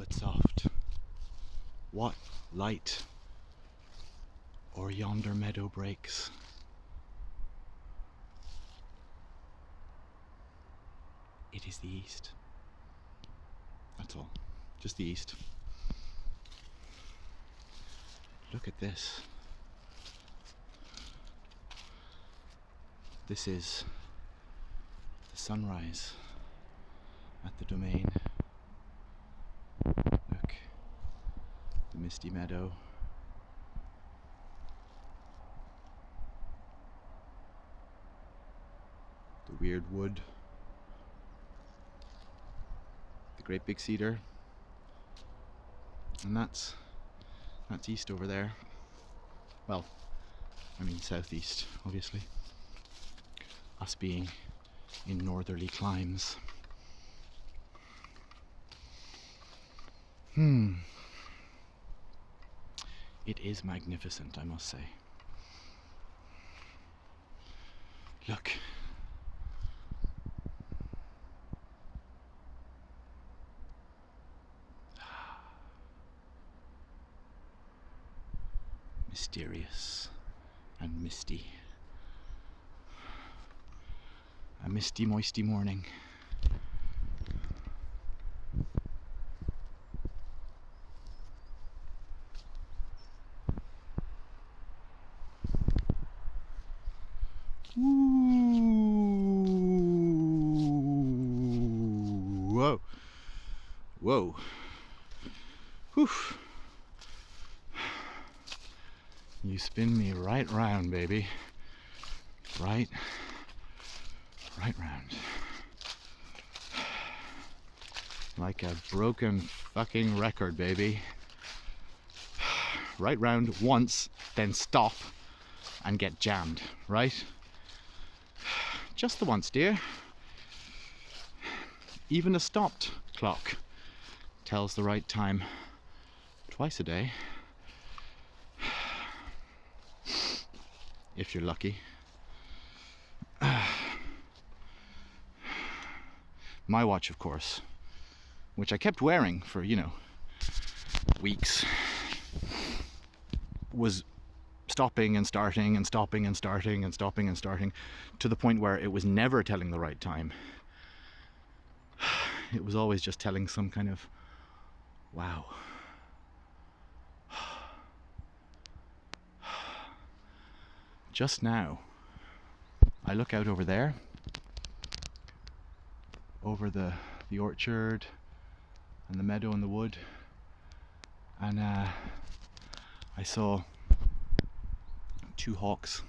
but soft. What light o'er yonder meadow breaks? It is the east. That's all. Just the east. Look at this. This is the sunrise at the domain. Look, the misty meadow. The weird wood. The great big cedar. And that's east over there. Well, I mean southeast, obviously. Us being in northerly climes. It is magnificent, I must say. Look. Mysterious and misty. A misty, moisty morning. Ooh. Whoa. Whoa. Whew. You spin me right round, baby. Right round. Like a broken fucking record, baby. Right round once, then stop and get jammed, right? Just the once, dear. Even a stopped clock tells the right time twice a day. If you're lucky. My watch, of course, which I kept wearing for, weeks, was stopping and starting and stopping and starting and stopping and starting to the point where it was never telling the right time. It was always just telling some kind of wow. Just now, I look out over there, over the orchard and the meadow and the wood, and I saw 2 hawks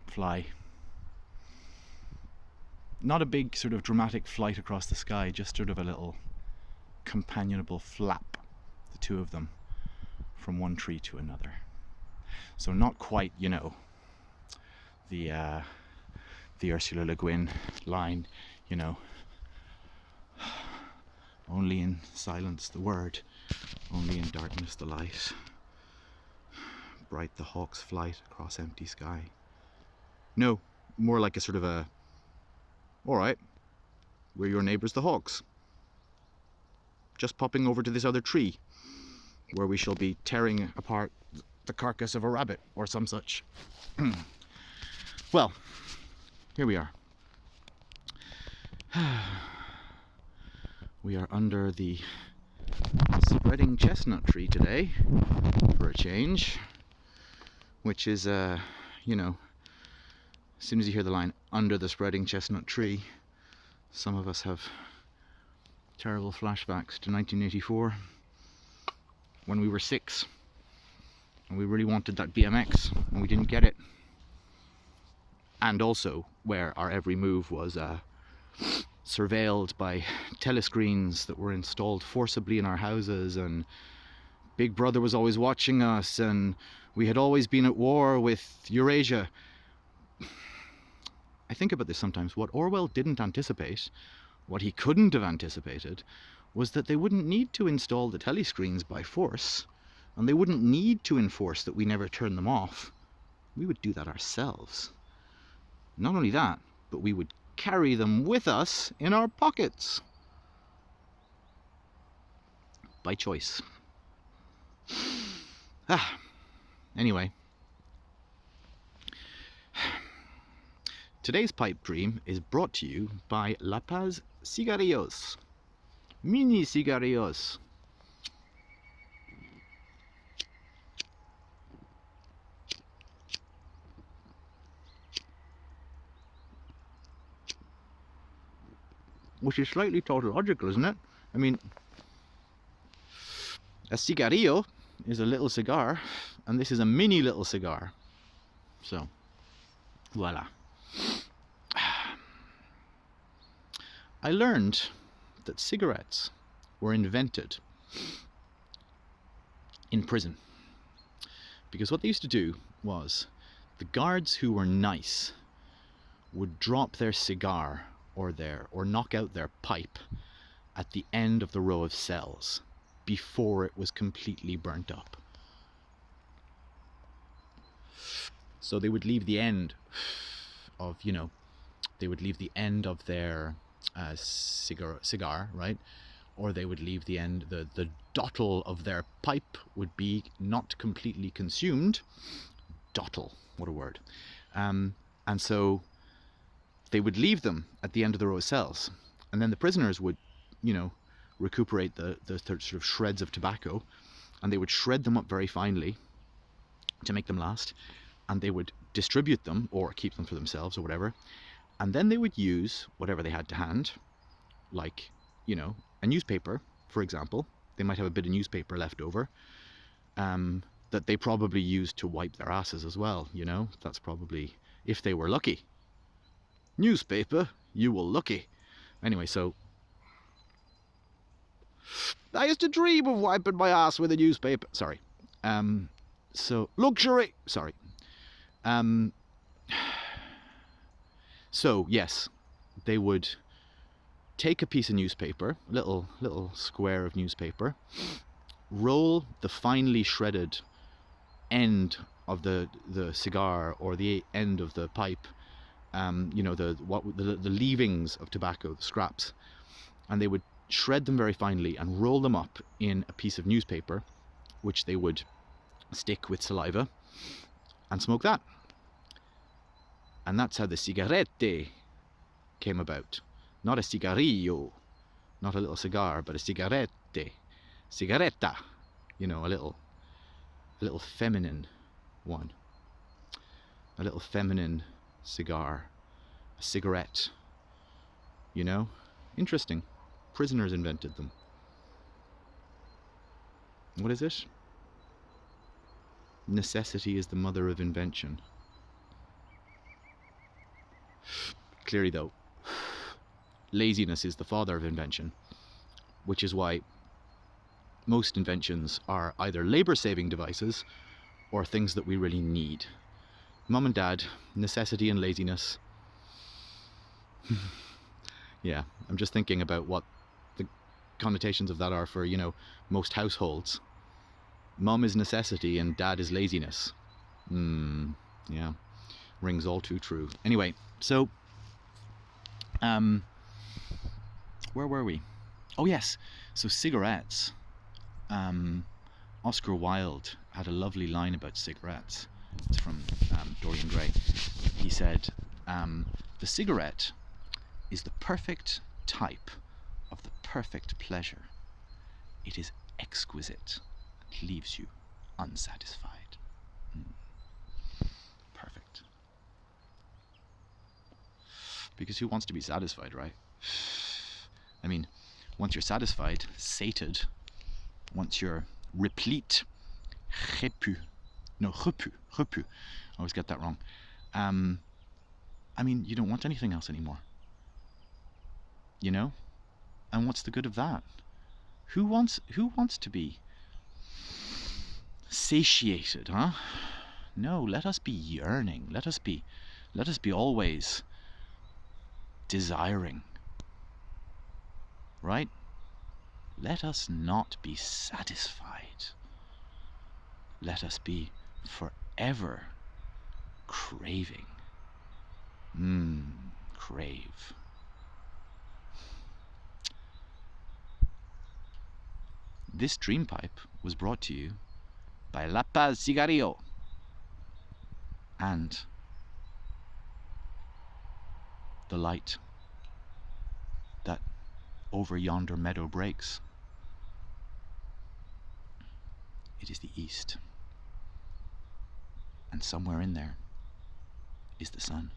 fly. Not a big sort of dramatic flight across the sky, just sort of a little companionable flap, the 2 of them, from one tree to another. So not quite, the Ursula Le Guin line, only in silence the word, only in darkness the light. Bright the hawk's flight across empty sky. No, more like a sort of a, all right, we're your neighbours the hawks. Just popping over to this other tree, where we shall be tearing apart the carcass of a rabbit or some such. Well, here we are. We are under the spreading chestnut tree today, for a change, which is, as soon as you hear the line, under the spreading chestnut tree, some of us have terrible flashbacks to 1984, when we were 6, and we really wanted that BMX, and we didn't get it. And also where our every move was surveilled by telescreens that were installed forcibly in our houses, and Big Brother was always watching us, and we had always been at war with Eurasia. I think about this sometimes. What Orwell didn't anticipate, what he couldn't have anticipated, was that they wouldn't need to install the telescreens by force, and they wouldn't need to enforce that we never turn them off. We would do that ourselves. Not only that, but we would carry them with us in our pockets. by choice. Anyway. Today's pipe dream is brought to you by Malachas Cigarillos. Mini cigarillos. Which is slightly tautological, isn't it? I mean, a cigarillo is a little cigar, and this is a mini little cigar. So, voila. I learned that cigarettes were invented in prison. Because what they used to do was, the guards who were nice would drop their cigar or knock out their pipe at the end of the row of cells before it was completely burnt up. So they would leave the end of, they would leave the end of their cigar, right? Or they would leave the end, the dottle of their pipe would be not completely consumed. Dottle, what a word. And so they would leave them at the end of the row of cells, and then the prisoners would, recuperate the sort of shreds of tobacco, and they would shred them up very finely to make them last, and they would distribute them or keep them for themselves or whatever, and then they would use whatever they had to hand, like, a newspaper, for example. They might have a bit of newspaper left over, that they probably used to wipe their asses as well, that's probably, if they were lucky. Newspaper, you were lucky. Anyway, so I used to dream of wiping my ass with a newspaper. Sorry. So luxury. Sorry. So yes, they would take a piece of newspaper, little square of newspaper, roll the finely shredded end of the cigar or the end of the pipe, the leavings of tobacco, the scraps, and they would shred them very finely and roll them up in a piece of newspaper, which they would stick with saliva and smoke that. And that's how the cigarette came about. Not a cigarillo, not a little cigar, but a cigarette, cigaretta, a little feminine one, a little feminine cigar, a cigarette, interesting. Prisoners invented them. What is it? Necessity is the mother of invention. Clearly though, laziness is the father of invention, which is why most inventions are either labor-saving devices or things that we really need. Mum and Dad, necessity and laziness. Yeah, I'm just thinking about what the connotations of that are for, most households. Mum is necessity and Dad is laziness. Yeah, rings all too true. Anyway, so where were we? Oh yes, so cigarettes. Oscar Wilde had a lovely line about cigarettes. It's from Dorian Gray. He said, the cigarette is the perfect type of the perfect pleasure. It is exquisite and leaves you unsatisfied. Perfect. Because who wants to be satisfied, right? I mean, once you're satisfied, sated, once you're replete, repu. I always get that wrong. I mean, you don't want anything else anymore. And what's the good of that? Who wants to be satiated, huh? No, let us be yearning. Let us be always desiring. Right? Let us not be satisfied. Let us be forever craving. Crave. This dream pipe was brought to you by La Paz Cigarillo and the light that over yonder meadow breaks. It is the east, and somewhere in there is the sun.